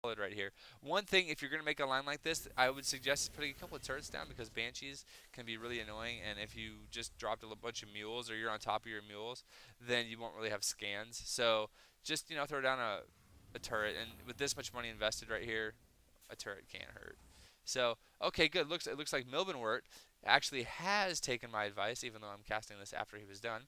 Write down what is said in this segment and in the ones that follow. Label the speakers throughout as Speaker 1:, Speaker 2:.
Speaker 1: right here. One thing, if you're going to make a line like this, I would suggest putting a couple of turrets down because Banshees can be really annoying, and if you just dropped a bunch of mules or you're on top of your mules, then you won't really have scans. So just, throw down a turret, and with this much money invested right here, a turret can't hurt. So, okay, good. It looks like Milbenwort actually has taken my advice, even though I'm casting this after he was done.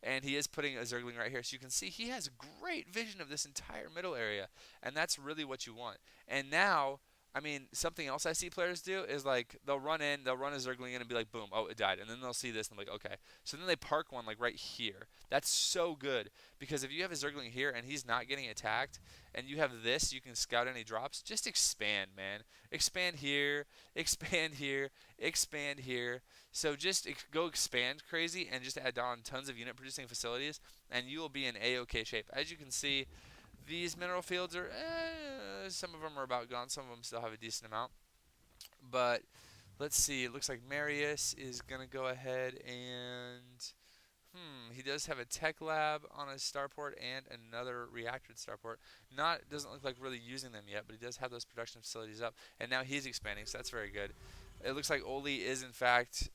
Speaker 1: And he is putting a Zergling right here. So you can see he has great vision of this entire middle area. And that's really what you want. And now, I mean, something else I see players do is like they'll run in, they'll run a Zergling in and be like, boom, oh, it died. And then they'll see this and they're like, okay. So then they park one like right here. That's so good because if you have a Zergling here and he's not getting attacked and you have this, you can scout any drops. Just expand, man. Expand here, expand here, expand here. So just go expand crazy and just add on tons of unit producing facilities and you will be in A-OK shape. As you can see, these mineral fields are, some of them are about gone. Some of them still have a decent amount. But let's see. It looks like Marius is going to go ahead and, he does have a tech lab on his starport and another reactor starport. Doesn't look like really using them yet, but he does have those production facilities up. And now he's expanding, so that's very good. It looks like Oli is, in fact,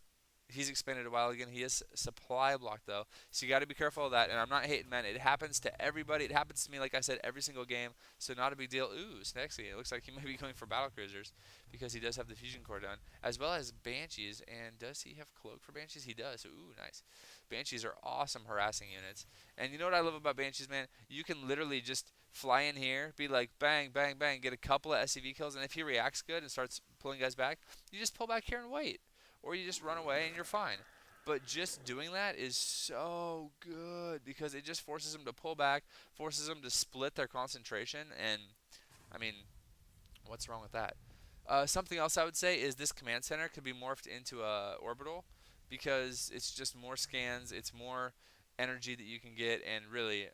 Speaker 1: he's expanded a while again. He is supply blocked though, so you got to be careful of that. And I'm not hating, man. It happens to everybody. It happens to me, like I said, every single game. So not a big deal. Ooh, Snexy. It looks like he might be going for battle cruisers because he does have the fusion core done, as well as Banshees. And does he have cloak for Banshees? He does. Ooh, nice. Banshees are awesome harassing units. And you know what I love about Banshees, man? You can literally just fly in here, be like bang, bang, bang, get a couple of SCV kills, and if he reacts good and starts pulling guys back, you just pull back here and wait or you just run away and you're fine. But just doing that is so good because it just forces them to pull back, forces them to split their concentration, and I mean, what's wrong with that? Something else I would say is this command center could be morphed into a orbital because it's just more scans, it's more energy that you can get, and really,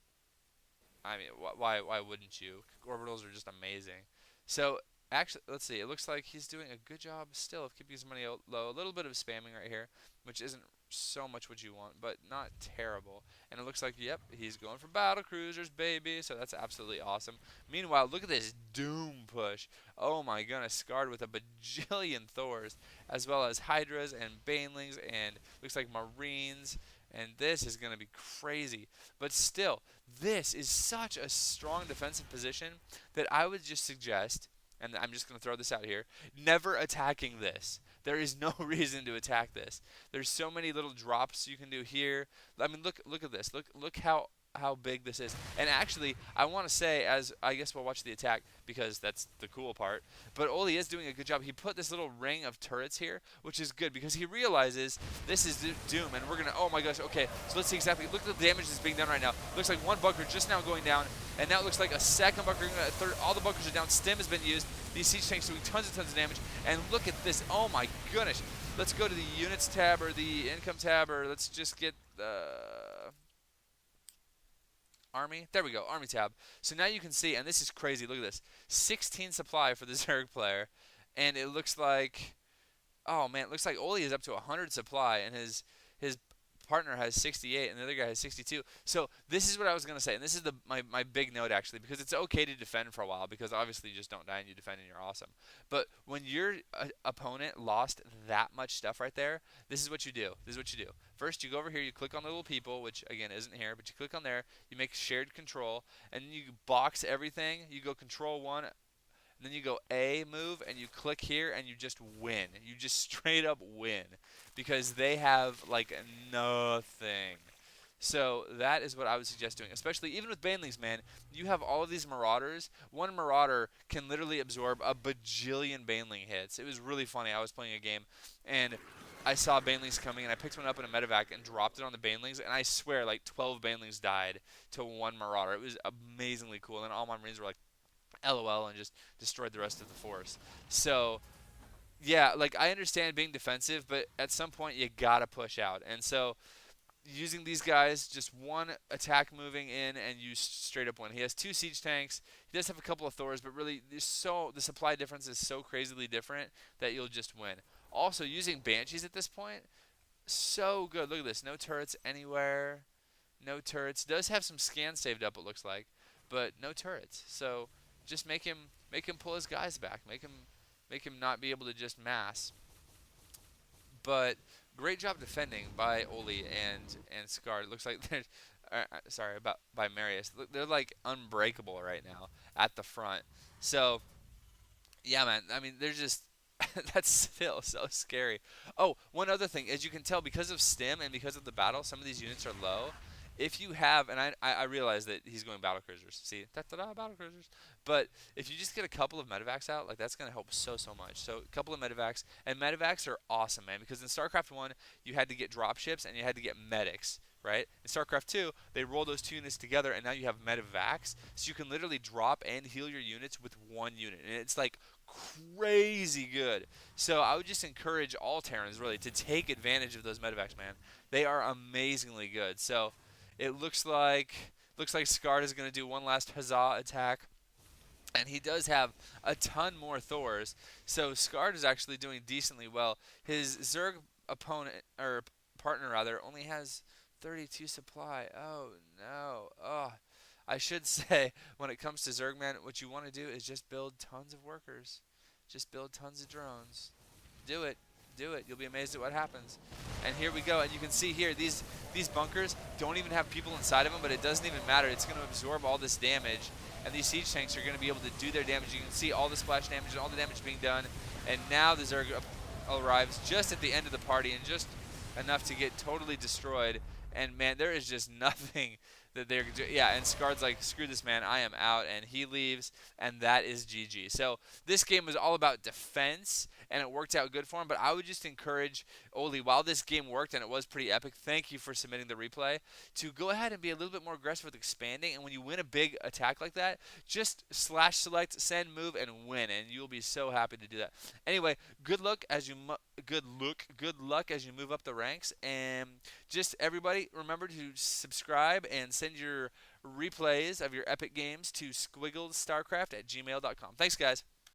Speaker 1: I mean, why wouldn't you? Orbitals are just amazing. So actually, let's see. It looks like he's doing a good job still of keeping his money low. A little bit of spamming right here, which isn't so much what you want, but not terrible. And it looks like, yep, he's going for battle cruisers, baby. So that's absolutely awesome. Meanwhile, look at this Doom push. Oh my goodness, scarred with a bajillion Thors, as well as Hydras and Banelings, and looks like Marines. And this is going to be crazy. But still, this is such a strong defensive position that I would just suggest, and I'm just going to throw this out here, never attacking this. There is no reason to attack this. There's so many little drops you can do here. I mean, look at this. Look how big this is. And actually, I want to say, as I guess we'll watch the attack because that's the cool part. But Oli is doing a good job. He put this little ring of turrets here, which is good because he realizes this is Doom, and we're gonna. Oh my gosh. Okay, so let's see exactly. Look at the damage that's being done right now. Looks like one bunker just now going down, and now it looks like a second bunker, a third. All the bunkers are down. Stim has been used. These siege tanks doing tons and tons of damage. And look at this. Oh my goodness. Let's go to the units tab or the income tab, or let's just get the Army. There we go, Army tab. So now you can see, and this is crazy. Look at this, 16 supply for the Zerg player, and it looks like, oh man, it looks like Oli is up to 100 supply, and his partner has 68, and the other guy has 62. So this is what I was gonna say, and this is my big note actually, because it's okay to defend for a while, because obviously you just don't die and you defend and you're awesome. But when your opponent lost that much stuff right there, this is what you do. This is what you do. First, you go over here, you click on the little people, which again isn't here, but you click on there, you make shared control, and then you box everything. You go control one, and then you go A move, and you click here, and you just win. You just straight up win because they have like nothing. So that is what I would suggest doing, especially even with Banelings, man. You have all of these Marauders. One Marauder can literally absorb a bajillion Baneling hits. It was really funny. I was playing a game, and I saw Banelings coming, and I picked one up in a medevac and dropped it on the Banelings, and I swear, like 12 Banelings died to one Marauder. It was amazingly cool, and all my Marines were like, LOL, and just destroyed the rest of the force. So yeah, like I understand being defensive, but at some point you gotta push out. And so using these guys, just one attack moving in, and you straight up win. He has two siege tanks. He does have a couple of Thors, but really, the supply difference is so crazily different that you'll just win. Also, using Banshees at this point, so good. Look at this. No turrets anywhere. No turrets. Does have some scans saved up, it looks like, but no turrets. So just make him Make him pull his guys back. Make him not be able to just mass. But great job defending by Oli and Scar. It looks like they're sorry about by Marius. They're like unbreakable right now at the front. So yeah, man. I mean, they're just that's still so scary. Oh, one other thing, as you can tell, because of stim and because of the battle, some of these units are low. If you have, and I realize that he's going battle cruisers. See, da da da battle cruisers. But if you just get a couple of medevacs out, like that's gonna help so much. So a couple of medevacs, and medevacs are awesome, man, because in StarCraft 1 you had to get dropships and you had to get medics. Right? In StarCraft 2, they roll those two units together, and now you have medevacs, so you can literally drop and heal your units with one unit, and it's like crazy good. So I would just encourage all Terrans really to take advantage of those medevacs, man. They are amazingly good. So it looks like Skard is going to do one last huzzah attack. And he does have a ton more Thors, so Skard is actually doing decently well. His Zerg opponent or partner rather only has 32 supply. Oh no. Oh, I should say when it comes to Zergman, what you want to do is just build tons of workers. Just build tons of drones. Do it. Do it. You'll be amazed at what happens. And here we go. And you can see here, these bunkers don't even have people inside of them, but it doesn't even matter. It's going to absorb all this damage. And these siege tanks are going to be able to do their damage. You can see all the splash damage and all the damage being done. And now the Zerg arrives just at the end of the party and just enough to get totally destroyed. And man, there is just nothing that they're yeah. And Scard's like, screw this, man, I am out, and he leaves, and that is GG. So this game was all about defense, and it worked out good for him. But I would just encourage Oli, while this game worked and it was pretty epic, thank you for submitting the replay, to go ahead and be a little bit more aggressive with expanding. And when you win a big attack like that, just slash select, send, move, and win, and you'll be so happy to do that. Anyway, good luck as you good luck as you move up the ranks, and just everybody remember to subscribe and send your replays of your epic games to SquigglesStarcraft@gmail.com. Thanks, guys.